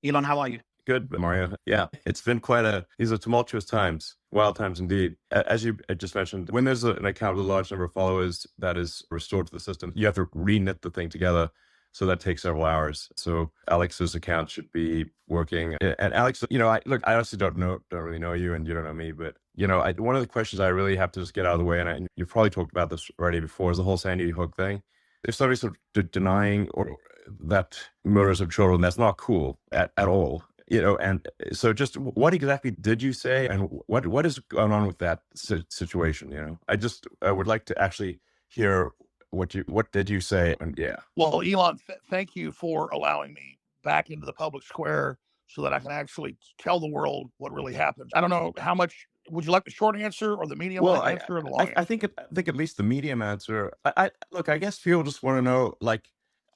Elon, how are you? Good, Mario. Yeah, it's been these are tumultuous times, wild times indeed. As you just mentioned, when there's an account with a large number of followers that is restored to the system, you have to re-knit the thing together. So that takes several hours. So Alex's account should be working. And Alex, I honestly don't really know you, and you don't know me, but one of the questions I really have to just get out of the way, and you've probably talked about this already before, is the whole Sandy Hook thing. If somebody's sort of denying or that murders of children, that's not cool at all. And so just what exactly did you say, and what is going on with that situation? I would like to actually hear what did you say, and yeah. Well, Elon, thank you for allowing me back into the public square so that I can actually tell the world what really happened. I don't know how much. Would you like the short answer or the medium answer or the long answer? I think at least the medium answer. I look, I guess people just want to know, like,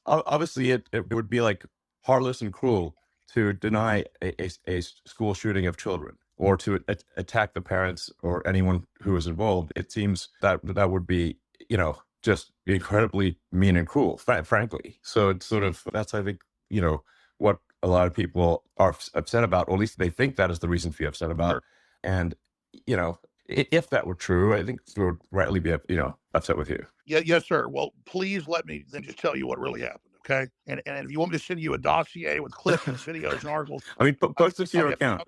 obviously it would be like heartless and cruel to deny a school shooting of children, or to attack the parents or anyone who is involved. It seems that would be, just incredibly mean and cruel, frankly. So it's sort of, that's, I think, what a lot of people are upset about, or at least they think that is the reason to be upset about. Sure. And, if that were true, I think we would rightly be, upset with you. Yeah, yes, sir. Well, please let me then just tell you what really happened. Okay. And if you want me to send you a dossier with clips and videos and articles. I mean, post it to your account,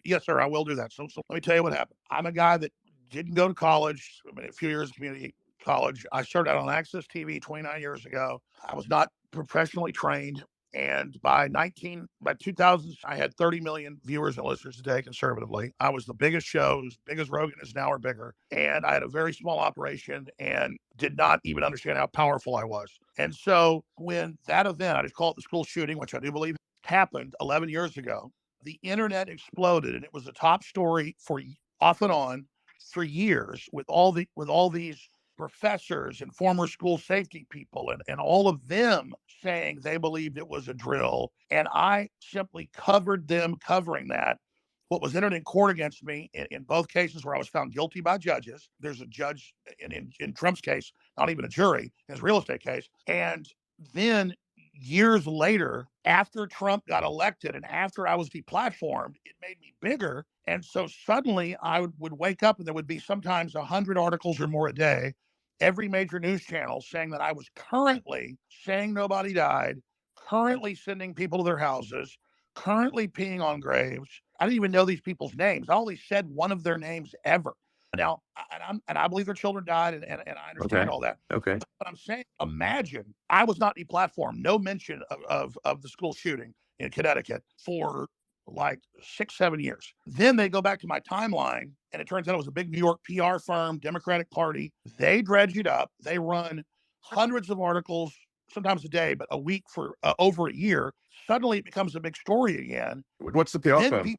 Yes, sir. I will do that. So let me tell you what happened. I'm a guy that didn't go to college. I mean, a few years of community college. I started out on Access TV 29 years ago. I was not professionally trained. And by 2000, I had 30 million viewers and listeners a day conservatively. I was the biggest show, as big as Rogan is now or bigger. And I had a very small operation and did not even understand how powerful I was. And so when that event, I just call it the school shooting, which I do believe happened 11 years ago, the internet exploded, and it was a top story for off and on for years with all these professors and former school safety people and all of them saying they believed it was a drill. And I simply covered them covering that. What was entered in court against me in both cases where I was found guilty by judges. There's a judge in Trump's case, not even a jury, in his real estate case. And then years later, after Trump got elected and after I was deplatformed, it made me bigger. And so suddenly I would wake up and there would be sometimes 100 articles or more a day, every major news channel saying that I was currently saying nobody died, currently sending people to their houses, currently peeing on graves. I didn't even know these people's names. I only said one of their names ever. Now, and I believe their children died, and I understand all that. Okay. But I'm saying, imagine I was not deplatformed, no mention of the school shooting in Connecticut for like 6-7 years. Then they go back to my timeline, and it turns out it was a big New York PR firm, Democratic Party. They dredge it up. They run hundreds of articles, sometimes a day, but a week for over a year. Suddenly it becomes a big story again. What's the PR firm?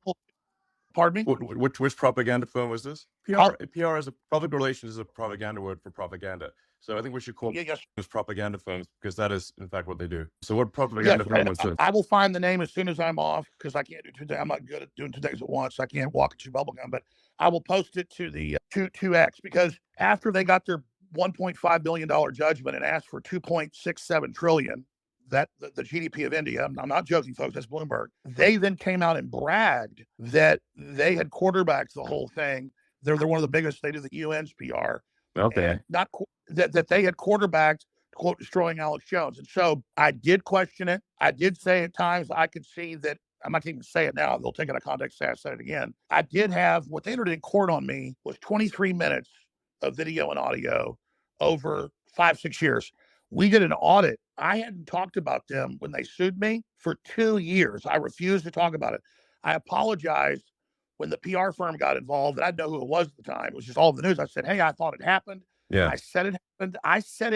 Pardon me? Which propaganda firm was this? PR is public relations is a propaganda word for propaganda. So I think we should call this propaganda firms, because that is, in fact, what they do. So what propaganda firm was this? I will find the name as soon as I'm off, because I can't do 2 days. I'm not good at doing 2 days at once. I can't walk and chew bubblegum, but I will post it to the 2X, because after they got their $1.5 billion judgment and asked for $2.67 trillion, that the GDP of India, I'm not joking, folks, that's Bloomberg. They then came out and bragged that they had quarterbacked the whole thing. They're one of the biggest. They do the UN's PR. Okay. Not that they had quarterbacked, quote, destroying Alex Jones. And so I did question it. I did say at times I could see that. I'm not even say it now. They'll take it out of context. Say I said it again. I did have what they entered in court on me was 23 minutes of video and audio over 5-6 years. We did an audit. I hadn't talked about them when they sued me for 2 years. I refused to talk about it. I apologized when the PR firm got involved, and I didn't know who it was at the time. It was just all over the news. I said, hey, I thought it happened. Yeah. I said it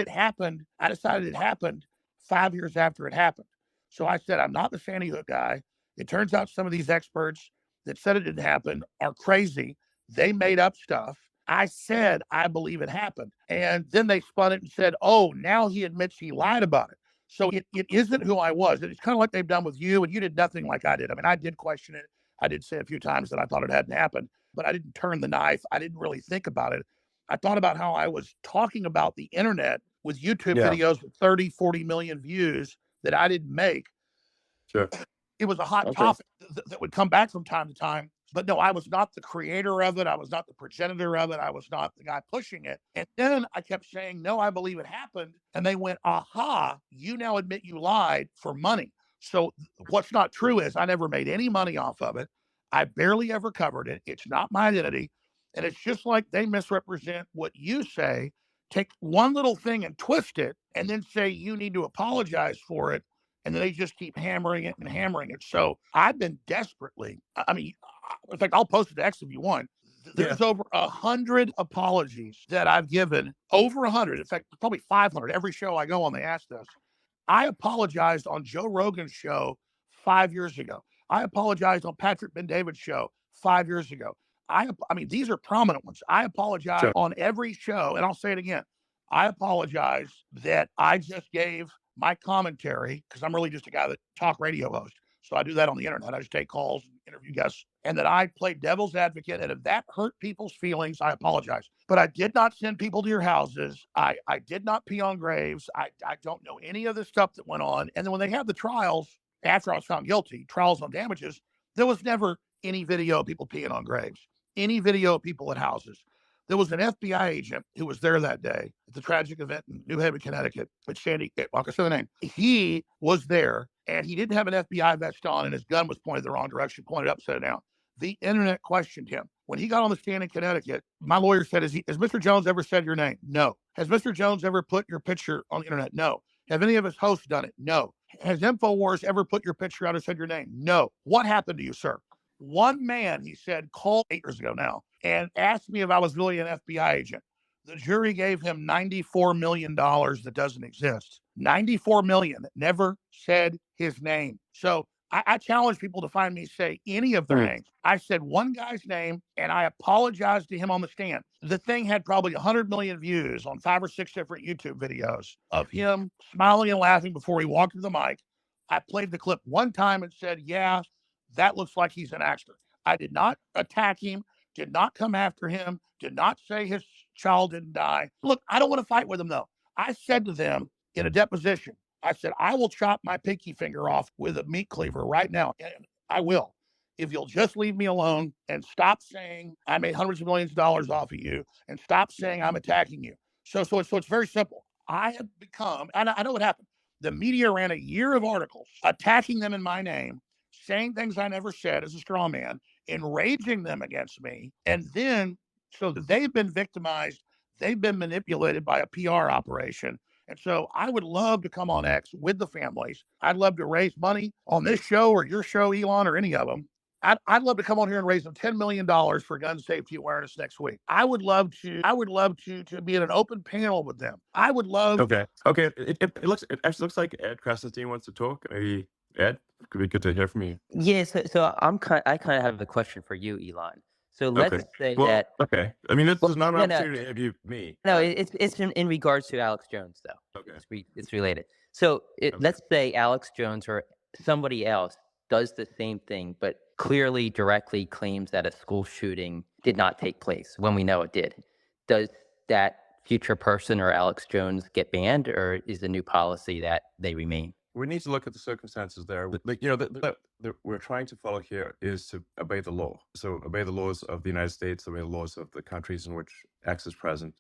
happened. I decided it happened 5 years after it happened. So I said, I'm not the Sandy Hook guy. It turns out some of these experts that said it didn't happen are crazy. They made up stuff. I said, I believe it happened. And then they spun it and said, oh, now he admits he lied about it. So it isn't who I was. It's kind of like they've done with you, and you did nothing like I did. I mean, I did question it. I did say a few times that I thought it hadn't happened, but I didn't turn the knife. I didn't really think about it. I thought about how I was talking about the internet with YouTube videos with 30, 40 million views that I didn't make. Sure. It was a hot Okay. topic that would come back from time to time. But no, I was not the creator of it. I was not the progenitor of it. I was not the guy pushing it. And then I kept saying, no, I believe it happened. And they went, aha, you now admit you lied for money. So what's not true is I never made any money off of it. I barely ever covered it. It's not my identity. And it's just like they misrepresent what you say, take one little thing and twist it, and then say you need to apologize for it. And then they just keep hammering it and hammering it. So I've been desperately, I mean, in fact, I'll post it to X if you want. There's over 100 apologies that I've given, over 100. In fact, probably 500. Every show I go on, they ask this. I apologized on Joe Rogan's show 5 years ago. I apologized on Patrick Ben-David's show 5 years ago. I mean, these are prominent ones. I apologize on every show, and I'll say it again. I apologize that I just gave my commentary, because I'm really just a guy that talk radio host. So I do that on the internet. I just take calls, interview guests, and that I played devil's advocate. And if that hurt people's feelings, I apologize. But I did not send people to your houses. I did not pee on graves. I don't know any of the stuff that went on. And then when they had the trials, after I was found guilty, trials on damages, there was never any video of people peeing on graves, any video of people at houses. There was an FBI agent who was there that day at the tragic event in New Haven, Connecticut, at Sandy, like I said the name. He was there, and he didn't have an FBI vest on, and his gun was pointed the wrong direction, pointed upside down. The internet questioned him. When he got on the stand in Connecticut, my lawyer said, has Mr. Jones ever said your name? No. Has Mr. Jones ever put your picture on the internet? No. Have any of his hosts done it? No. Has InfoWars ever put your picture out or said your name? No. What happened to you, sir? One man, he said, called 8 years ago now and asked me if I was really an FBI agent. The jury gave him $94 million that doesn't exist. $94 million that never said his name. So I challenge people to find me say any of their names. I said one guy's name, and I apologized to him on the stand. The thing had probably 100 million views on 5 or 6 different YouTube videos of him smiling and laughing before he walked to the mic. I played the clip one time and said, yeah, that looks like he's an actor. I did not attack him, did not come after him, did not say his child didn't die. Look, I don't want to fight with him, though. I said to them in a deposition, I said, I will chop my pinky finger off with a meat cleaver right now. And I will, if you'll just leave me alone and stop saying I made hundreds of millions of dollars off of you and stop saying I'm attacking you. So it's very simple. I have become, and I know what happened. The media ran a year of articles attacking them in my name, saying things I never said as a straw man, enraging them against me. And then, so they've been victimized. They've been manipulated by a PR operation. And so I would love to come on X with the families. I'd love to raise money on this show or your show, Elon, or any of them. I'd love to come on here and raise them $10 million for gun safety awareness next week. I would love to be in an open panel with them. I would love. Okay. It actually looks like Ed Krasenstein wants to talk. Maybe Ed, could be good to hear from you. Yeah, so I kind of have a question for you, Elon. So let's say that. Okay. I mean, this is not an no, opportunity to interview me. No, it's in regards to Alex Jones, though. Okay. It's related. So let's say Alex Jones or somebody else does the same thing, but clearly directly claims that a school shooting did not take place when we know it did. Does that future person or Alex Jones get banned, or is the new policy that they remain? We need to look at the circumstances there. Like, we're trying to follow here is to obey the law. So obey the laws of the United States, obey the laws of the countries in which X is present,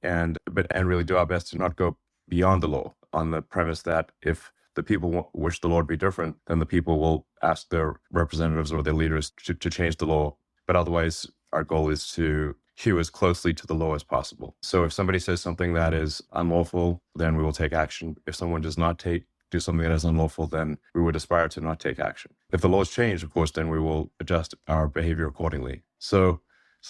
and really do our best to not go beyond the law on the premise that if the people wish the law to be different, then the people will ask their representatives or their leaders to change the law. But otherwise, our goal is to hew as closely to the law as possible. So if somebody says something that is unlawful, then we will take action. If someone does not do something that is unlawful, then we would aspire to not take action. If the laws change, of course, then we will adjust our behavior accordingly. So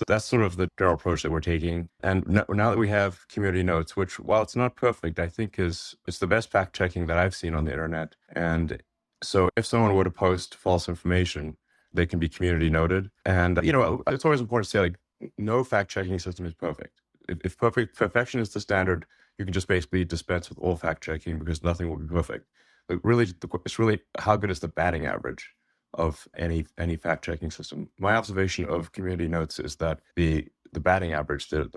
that's sort of the general approach that we're taking. And now that we have community notes, which, while it's not perfect, I think it's the best fact checking that I've seen on the internet. And so if someone were to post false information, they can be community noted. And, it's always important to say, like, no fact checking system is perfect. If perfection is the standard, you can just basically dispense with all fact checking because nothing will be perfect. But really, it's really how good is the batting average of any fact checking system. My observation of community notes is that the batting average, the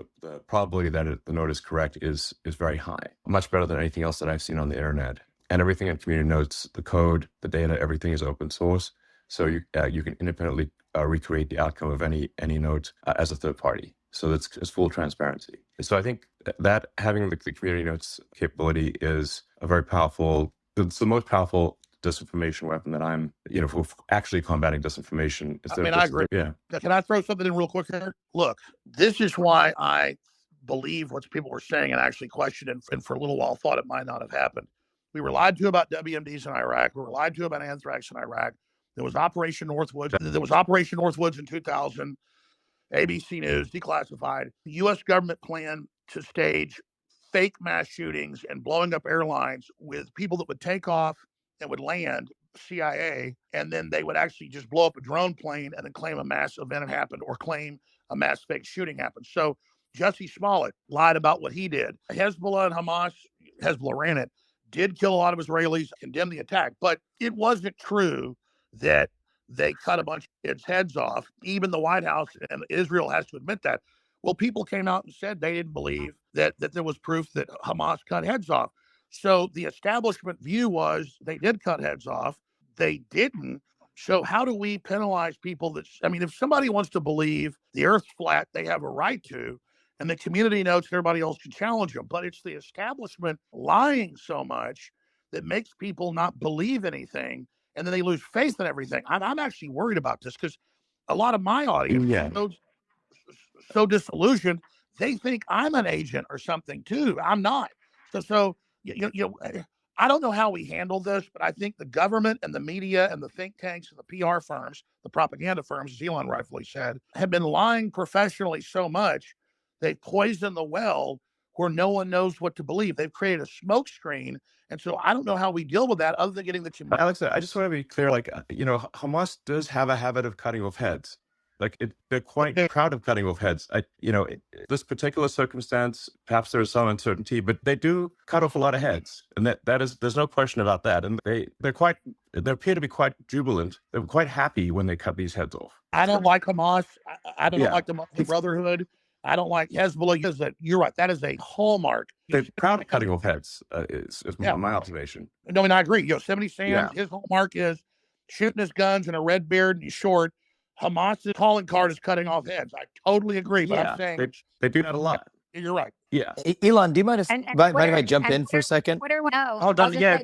probability that the note is correct is very high, much better than anything else that I've seen on the internet. and everything in community notes, the code, the data, everything is open source. So you can independently recreate the outcome of any node as a third party. So it's full transparency. So I think that having the community notes capability is a very powerful. It's the most powerful disinformation weapon that I'm, for actually combating disinformation. I agree. Yeah. Can I throw something in real quick here? Look, this is why I believe what people were saying and actually questioned and for a little while thought it might not have happened. We were lied to about WMDs in Iraq. We were lied to about anthrax in Iraq. There was Operation Northwoods in 2000. ABC News, declassified. The U.S. government planned to stage fake mass shootings and blowing up airlines with people that would take off and would land, CIA, and then they would actually just blow up a drone plane and then claim a mass event had happened or claim a mass fake shooting happened. So Jussie Smollett lied about what he did. Hezbollah and Hamas, Hezbollah ran it, did kill a lot of Israelis, condemned the attack, but it wasn't true that they cut a bunch of kids' heads off. Even the White House and Israel has to admit that. Well, people came out and said they didn't believe that there was proof that Hamas cut heads off. So the establishment view was they did cut heads off. They didn't. So how do we penalize people if somebody wants to believe the earth's flat, they have a right to, and the community notes everybody else can challenge them. But it's the establishment lying so much that makes people not believe anything. And then they lose faith in everything. I'm actually worried about this because a lot of my audience is so disillusioned. They think I'm an agent or something too. I'm not. So I don't know how we handle this, but I think the government and the media and the think tanks and the PR firms, the propaganda firms, as Elon rightfully said, have been lying professionally so much they poisoned the well where no one knows what to believe. They've created a smoke screen. And so I don't know how we deal with that other than getting the community. Alex, I just want to be clear, Hamas does have a habit of cutting off heads. They're quite proud of cutting off heads. This particular circumstance, perhaps there is some uncertainty, but they do cut off a lot of heads. And there's no question about that. And they appear to be quite jubilant. They're quite happy when they cut these heads off. I don't like Hamas. I don't like the Muslim Brotherhood. I don't like Hezbollah. You're right. That is a hallmark. They're proud of cutting off heads, is my observation. No, I agree. Yosemite Sam, his hallmark is shooting his guns and a red beard and he's short. Hamas's calling card is cutting off heads. I totally agree. But I'm saying they do that a lot. You're right. Yeah. Elon, do you mind if I jump in for a second? Twitter, no. Hold on. Yeah,